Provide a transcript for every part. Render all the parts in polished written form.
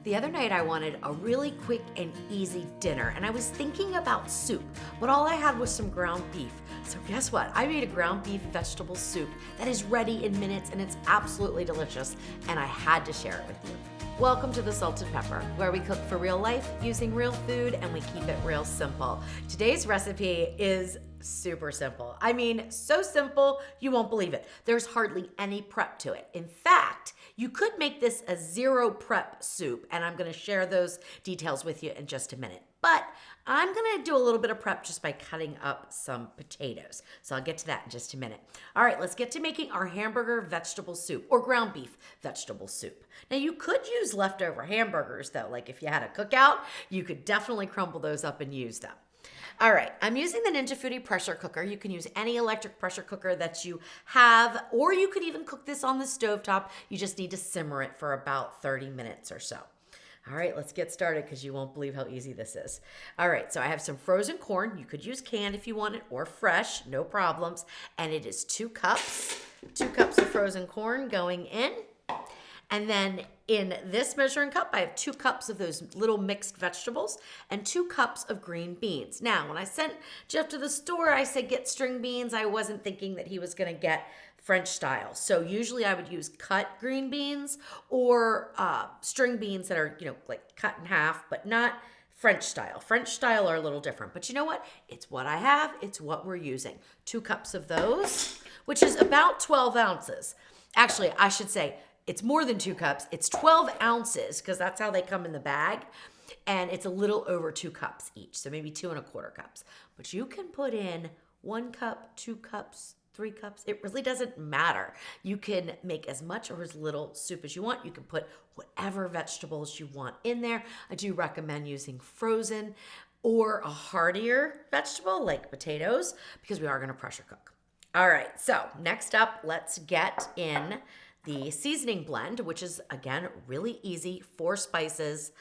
The other night I wanted a really quick and easy dinner, and I was thinking about soup, but all I had was some ground beef. So guess what? I made a ground beef vegetable soup that is ready in minutes, and it's absolutely delicious, and I had to share it with you. Welcome to the Salt and Pepper, where we cook for real life using real food and we keep it real simple. Today's recipe is super simple. I mean, so simple, you won't believe it. There's hardly any prep to it. In fact, you could make this a zero prep soup, and I'm gonna share those details with you in just a minute. But I'm gonna do a little bit of prep just by cutting up some potatoes. So I'll get to that in just a minute. All right, let's get to making our hamburger vegetable soup or ground beef vegetable soup. Now you could use leftover hamburgers though, like if you had a cookout, you could definitely crumble those up and use them. All right, I'm using the Ninja Foodi pressure cooker. You can use any electric pressure cooker that you have, or you could even cook this on the stovetop. You just need to simmer it for about 30 minutes or so. All right, let's get started because you won't believe how easy this is. All right, so I have some frozen corn. You could use canned if you want it or fresh, no problems. And it is 2 cups of frozen corn going in. And then in this measuring cup, I have 2 cups of those little mixed vegetables and 2 cups of green beans. Now, when I sent Jeff to the store, I said get string beans. I wasn't thinking that he was gonna get French style. So usually I would use cut green beans or string beans that are, like cut in half, but not French style. French style are a little different, but you know what? It's what I have, it's what we're using. 2 cups of those, which is about 12 ounces. Actually, I should say, it's more than 2 cups. It's 12 ounces because that's how they come in the bag. And it's a little over 2 cups each. So maybe 2 1/4 cups. But you can put in 1 cup, 2 cups, 3 cups. It really doesn't matter. You can make as much or as little soup as you want. You can put whatever vegetables you want in there. I do recommend using frozen or a heartier vegetable like potatoes because we are going to pressure cook. All right. So next up, let's get in the seasoning blend, which is, again, really easy, 4 spices.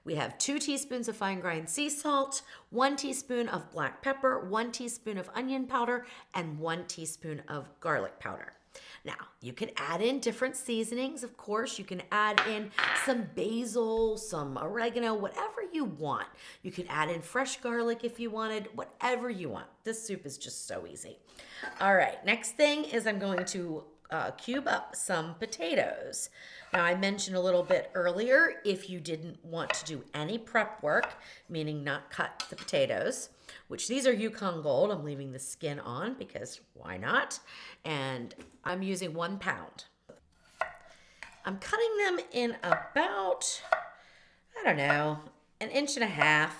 We have 2 teaspoons of fine grind sea salt, 1 teaspoon of black pepper, 1 teaspoon of onion powder, and 1 teaspoon of garlic powder. Now, you can add in different seasonings, of course. You can add in some basil, some oregano, whatever you want. You can add in fresh garlic if you wanted, whatever you want. This soup is just so easy. All right, next thing is I'm going to cube up some potatoes. Now, I mentioned a little bit earlier, if you didn't want to do any prep work, meaning not cut the potatoes, which these are Yukon Gold. I'm leaving the skin on because why not? And I'm using 1 pound. I'm cutting them in about, I don't know, 1.5 inches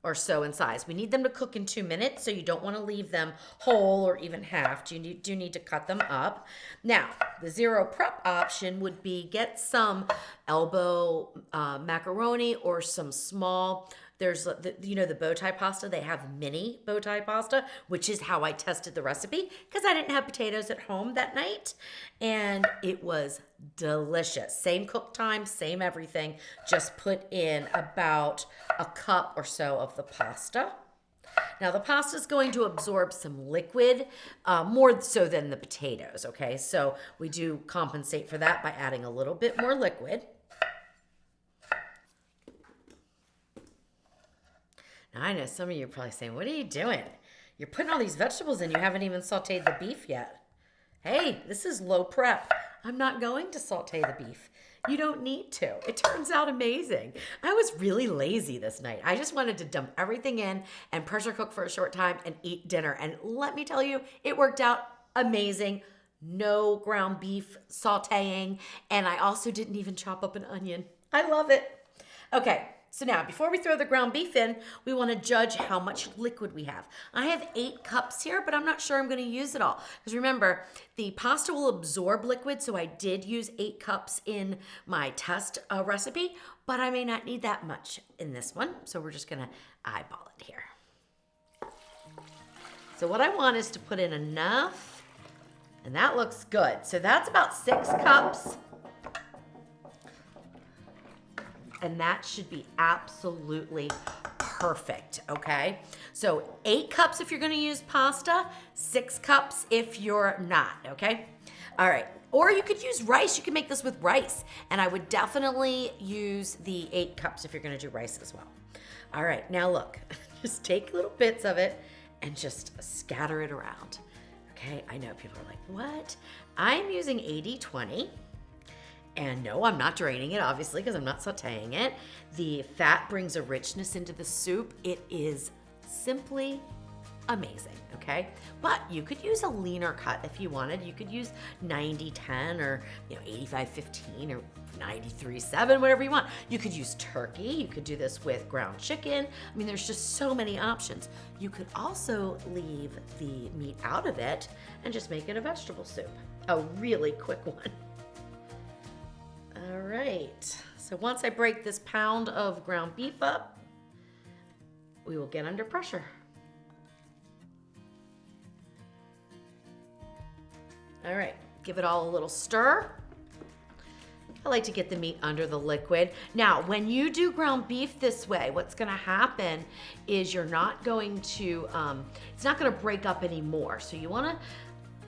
or so in size. We need them to cook in 2 minutes, so you don't want to leave them whole or even half. You do need to cut them up. Now, the zero prep option would be get some elbow macaroni or some small, there's the bow tie pasta. They have mini bow tie pasta, which is how I tested the recipe because I didn't have potatoes at home that night. And it was delicious. Same cook time, same everything. Just put in about a cup or so of the pasta. Now the pasta is going to absorb some liquid, more so than the potatoes, okay? So we do compensate for that by adding a little bit more liquid. Now I know some of you are probably saying, what are you doing? You're putting all these vegetables in, you haven't even sauteed the beef yet. Hey, this is low prep. I'm not going to saute the beef. You don't need to. It turns out amazing. I was really lazy this night. I just wanted to dump everything in and pressure cook for a short time and eat dinner. And let me tell you, it worked out amazing. No ground beef sauteing. And I also didn't even chop up an onion. I love it. Okay. So now, before we throw the ground beef in, we want to judge how much liquid we have. I have 8 cups here, but I'm not sure I'm going to use it all. Because remember, the pasta will absorb liquid, so I did use 8 cups in my test recipe, but I may not need that much in this one. So we're just going to eyeball it here. So what I want is to put in enough, and that looks good. So that's about 6 cups. And that should be absolutely perfect, okay? So 8 cups if you're gonna use pasta, 6 cups if you're not, okay? All right, Or you could use rice. You can make this with rice. And I would definitely use the 8 cups if you're gonna do rice as well. All right, now look, just take little bits of it and just scatter it around. Okay, I know people are like, what? I'm using 80-20. And no, I'm not draining it, obviously, because I'm not sauteing it. The fat brings a richness into the soup. It is simply amazing, okay? But you could use a leaner cut if you wanted. You could use 90-10 or 85-15 or 93-7, whatever you want. You could use turkey. You could do this with ground chicken. I mean, there's just so many options. You could also leave the meat out of it and just make it a vegetable soup. A really quick one. All right, so once I break this pound of ground beef up, we will get under pressure. All right, give it all a little stir. I like to get the meat under the liquid. Now, when you do ground beef this way, what's gonna happen is you're not going to, it's not gonna break up anymore. So you wanna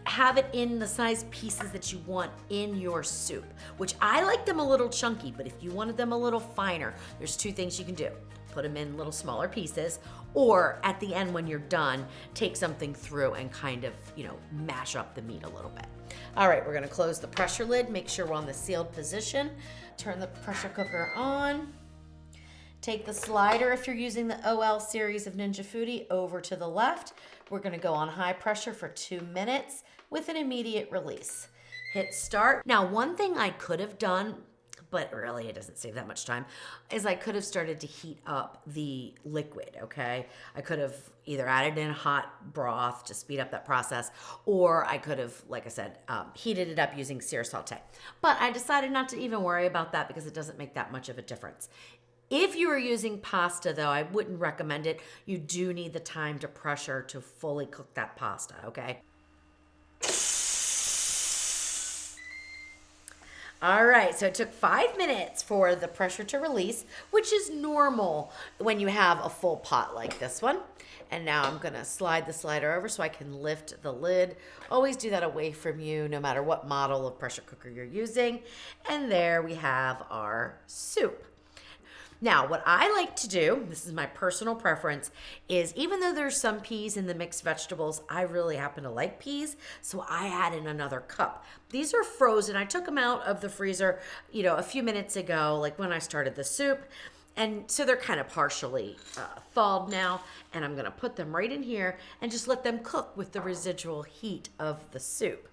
have it in the size pieces that you want in your soup, which I like them a little chunky, but if you wanted them a little finer, there's 2 things you can do. Put them in little smaller pieces, or at the end when you're done, take something through and kind of, mash up the meat a little bit. All right, we're gonna close the pressure lid, make sure we're on the sealed position, turn the pressure cooker on, take the slider, if you're using the OL series of Ninja Foodi, over to the left. We're gonna go on high pressure for 2 minutes with an immediate release. Hit start. Now, one thing I could have done, but really it doesn't save that much time, is I could have started to heat up the liquid, okay? I could have either added in hot broth to speed up that process, or I could have, like I said, heated it up using sear saute. But I decided not to even worry about that because it doesn't make that much of a difference. If you are using pasta, though, I wouldn't recommend it. You do need the time to pressure to fully cook that pasta, okay? All right, so it took 5 minutes for the pressure to release, which is normal when you have a full pot like this one. And now I'm gonna slide the slider over so I can lift the lid. Always do that away from you, no matter what model of pressure cooker you're using. And there we have our soup. Now, what I like to do, this is my personal preference, is even though there's some peas in the mixed vegetables, I really happen to like peas, so I add in another cup. These are frozen. I took them out of the freezer, a few minutes ago, like when I started the soup, and so they're kind of partially thawed now, and I'm gonna put them right in here and just let them cook with the residual heat of the soup.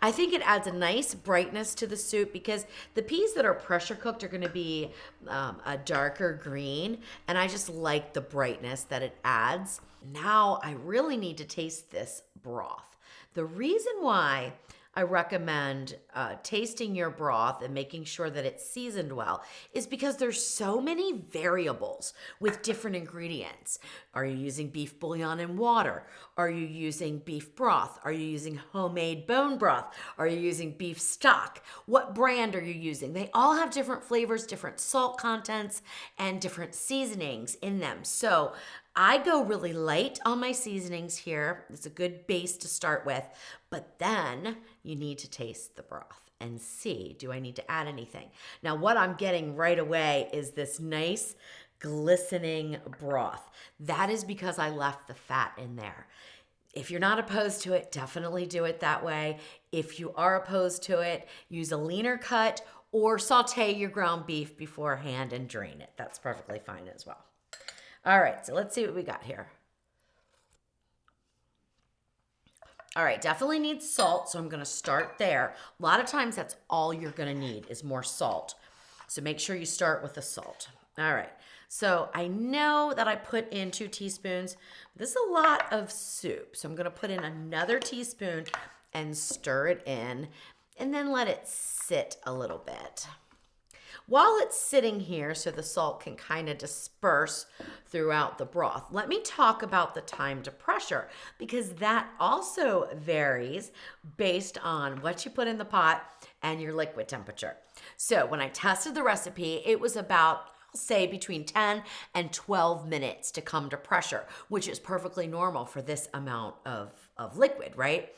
I think it adds a nice brightness to the soup because the peas that are pressure cooked are going to be a darker green, and I just like the brightness that it adds. Now I really need to taste this broth. The reason why I recommend tasting your broth and making sure that it's seasoned well is because there's so many variables with different ingredients. Are you using beef bouillon and water? Are you using beef broth? Are you using homemade bone broth? Are you using beef stock? What brand are you using? They all have different flavors, different salt contents, and different seasonings in them. So I go really light on my seasonings here. It's a good base to start with, but then you need to taste the broth and see, do I need to add anything? Now, what I'm getting right away is this nice glistening broth. That is because I left the fat in there. If you're not opposed to it, definitely do it that way. If you are opposed to it, use a leaner cut or saute your ground beef beforehand and drain it. That's perfectly fine as well. All right, so let's see what we got here. All right, definitely needs salt, so I'm gonna start there. A lot of times that's all you're gonna need is more salt. So make sure you start with the salt. All right, so I know that I put in 2 teaspoons. This is a lot of soup, so I'm gonna put in another teaspoon and stir it in, and then let it sit a little bit. While it's sitting here, so the salt can kind of disperse throughout the broth, let me talk about the time to pressure, because that also varies based on what you put in the pot and your liquid temperature. So when I tested the recipe, it was about, I'll say, between 10 and 12 minutes to come to pressure, which is perfectly normal for this amount of liquid, right?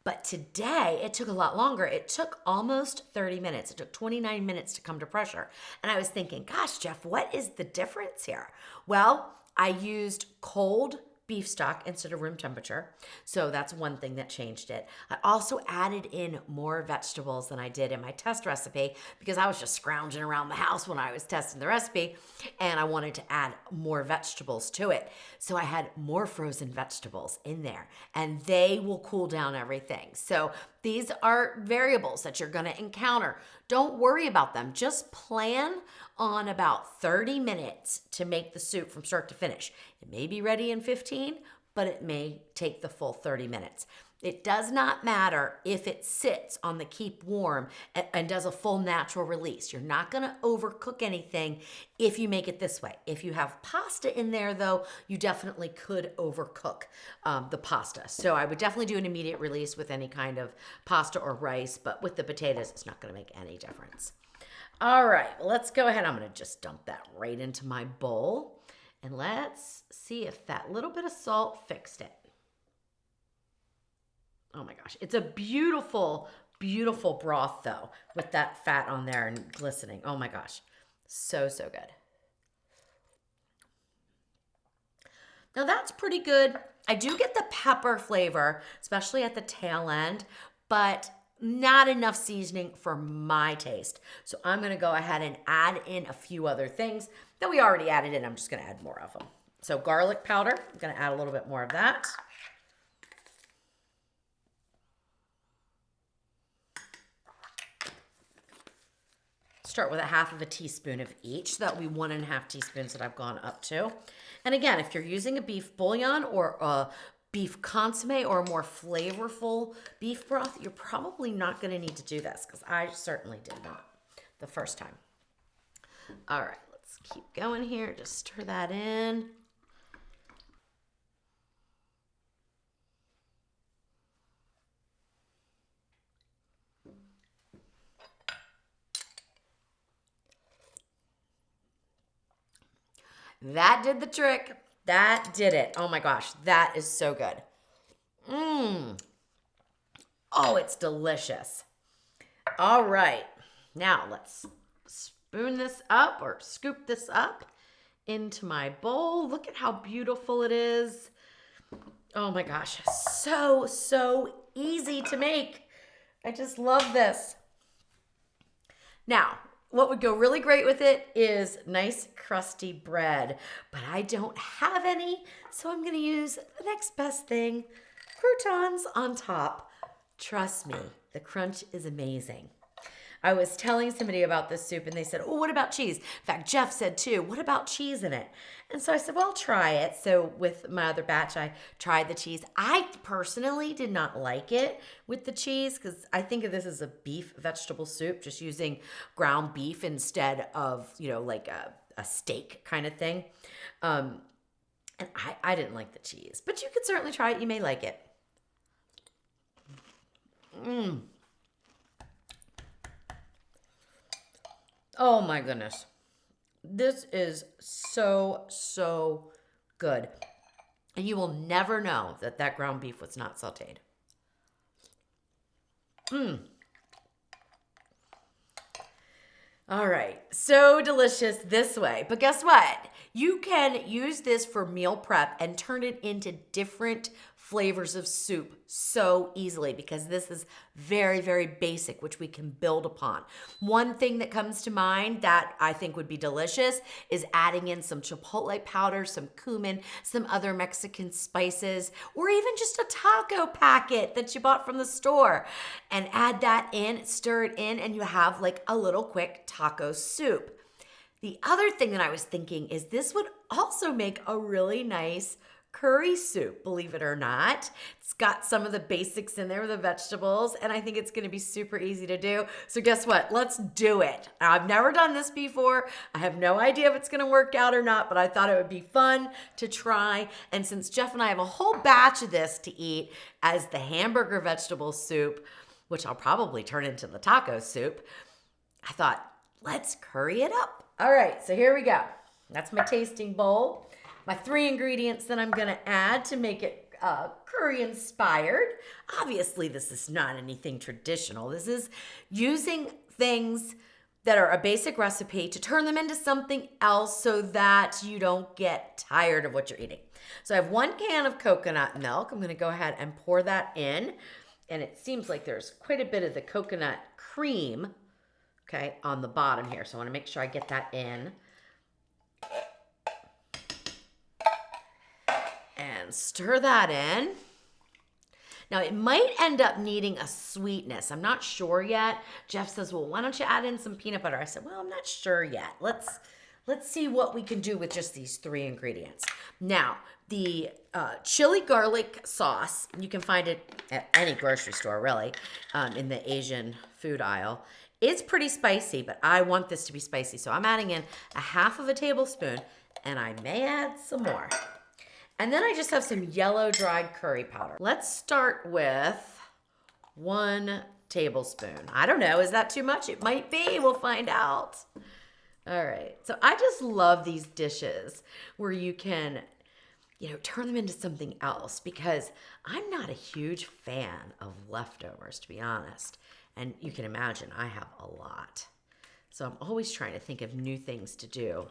But today it took a lot longer. It took almost 30 minutes. It took 29 minutes to come to pressure. And I was thinking, gosh, Jeff, what is the difference here? Well, I used cold beef stock instead of room temperature. So that's one thing that changed it. I also added in more vegetables than I did in my test recipe because I was just scrounging around the house when I was testing the recipe and I wanted to add more vegetables to it. So I had more frozen vegetables in there and they will cool down everything. So these are variables that you're going to encounter. Don't worry about them. Just plan on about 30 minutes to make the soup from start to finish. It may be ready in 15, but it may take the full 30 minutes. It does not matter if it sits on the keep warm and does a full natural release. You're not going to overcook anything if you make it this way. If you have pasta in there, though, you definitely could overcook the pasta. So I would definitely do an immediate release with any kind of pasta or rice, but with the potatoes, it's not going to make any difference. All right, let's go ahead. I'm going to just dump that right into my bowl. And let's see if that little bit of salt fixed it. Oh my gosh, it's a beautiful, beautiful broth though, with that fat on there and glistening. Oh my gosh, so, so good. Now that's pretty good. I do get the pepper flavor, especially at the tail end, but not enough seasoning for my taste. So I'm gonna go ahead and add in a few other things that we already added in. I'm just gonna add more of them. So garlic powder, I'm gonna add a little bit more of that. Start with a half of a teaspoon of each. So that will be 1.5 teaspoons that I've gone up to. And again, if you're using a beef bouillon or a beef consomme or a more flavorful beef broth, you're probably not going to need to do this because I certainly did not the first time. All right, let's keep going here. Just stir that in. That did the trick. That did it. Oh my gosh, that is so good. Oh, it's delicious. All right, now let's spoon this up or scoop this up into my bowl. Look at how beautiful it is. Oh my gosh, so, so easy to make. I just love this. Now, what would go really great with it is nice crusty bread, but I don't have any, so I'm gonna use the next best thing, croutons on top. Trust me, the crunch is amazing. I was telling somebody about this soup and they said, oh, what about cheese? In fact, Jeff said too, what about cheese in it? And so I said, well, I'll try it. So with my other batch, I tried the cheese. I personally did not like it with the cheese because I think of this as a beef vegetable soup, just using ground beef instead of, like a steak kind of thing. And I didn't like the cheese, but you could certainly try it. You may like it. Oh my goodness. This is so, so good. And you will never know that that ground beef was not sauteed. All right, so delicious this way. But guess what? You can use this for meal prep and turn it into different flavors of soup so easily because this is very, very basic, which we can build upon. One thing that comes to mind that I think would be delicious is adding in some chipotle powder, some cumin, some other Mexican spices, or even just a taco packet that you bought from the store. And add that in, stir it in, and you have like a little quick taco soup. The other thing that I was thinking is this would also make a really nice curry soup, believe it or not. It's got some of the basics in there with the vegetables, and I think it's gonna be super easy to do. So guess what? Let's do it. Now, I've never done this before. I have no idea if it's gonna work out or not, but I thought it would be fun to try. And since Jeff and I have a whole batch of this to eat as the hamburger vegetable soup, which I'll probably turn into the taco soup, I thought, let's curry it up. All right, so here we go. That's my tasting bowl. My 3 ingredients that I'm gonna add to make it curry inspired. Obviously, this is not anything traditional. This is using things that are a basic recipe to turn them into something else so that you don't get tired of what you're eating. So I have 1 can of coconut milk. I'm going to go ahead and pour that in. And it seems like there's quite a bit of the coconut cream, okay, on the bottom here. So I want to make sure I get that in. And stir that in. Now, it might end up needing a sweetness. I'm not sure yet. Jeff says, well, why don't you add in some peanut butter? I said, well, I'm not sure yet. Let's see what we can do with just these 3 ingredients. Now, the chili garlic sauce, you can find it at any grocery store, really, in the Asian food aisle. It's pretty spicy, but I want this to be spicy. So I'm adding in a 1/2 tablespoon, and I may add some more. And then I just have some yellow dried curry powder. Let's start with 1 tablespoon. I don't know, is that too much? It might be, we'll find out. All right, so I just love these dishes where you can, turn them into something else, because I'm not a huge fan of leftovers, to be honest. And you can imagine I have a lot. So I'm always trying to think of new things to do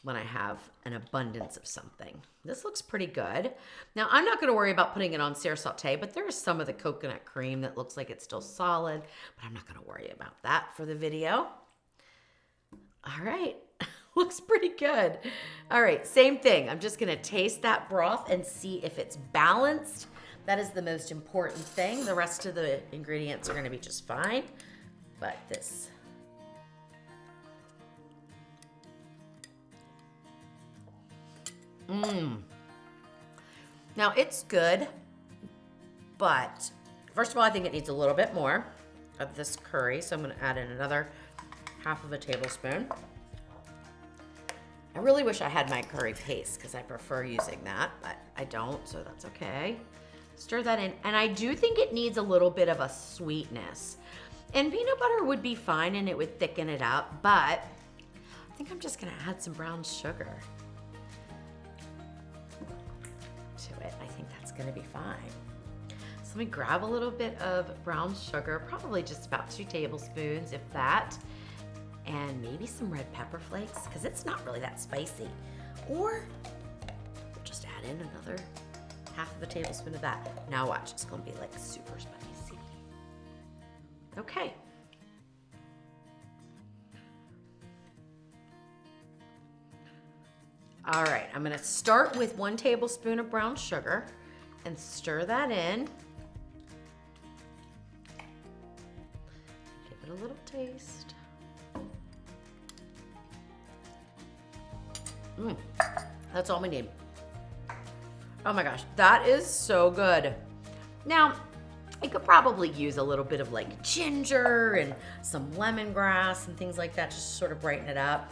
when I have an abundance of something. This looks pretty good. Now, I'm not going to worry about putting it on sear sauté, but there is some of the coconut cream that looks like it's still solid, but I'm not going to worry about that for the video. All right, looks pretty good. All right, same thing. I'm just going to taste that broth and see if it's balanced. That is the most important thing. The rest of the ingredients are going to be just fine, but this... Now, it's good, but first of all, I think it needs a little bit more of this curry, so I'm going to add in another 1/2 tablespoon. I really wish I had my curry paste because I prefer using that, but I don't, so that's okay. Stir that in, and I do think it needs a little bit of a sweetness. And peanut butter would be fine, and it would thicken it up, but I think I'm just going to add some brown sugar to it. I think that's going to be fine. So let me grab a little bit of brown sugar, probably just about 2 tablespoons, if that, and maybe some red pepper flakes, because it's not really that spicy. Or we'll just add in another 1/2 tablespoon of that. Now watch, it's going to be like super spicy. Okay. All right, I'm gonna start with 1 tablespoon of brown sugar and stir that in. Give it a little taste. That's all we need. Oh my gosh, that is so good. Now, I could probably use a little bit of like ginger and some lemongrass and things like that, just to sort of brighten it up.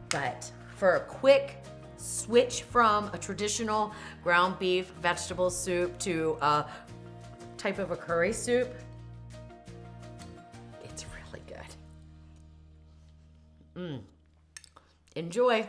But for a quick switch from a traditional ground beef vegetable soup to a type of a curry soup, it's really good. Enjoy.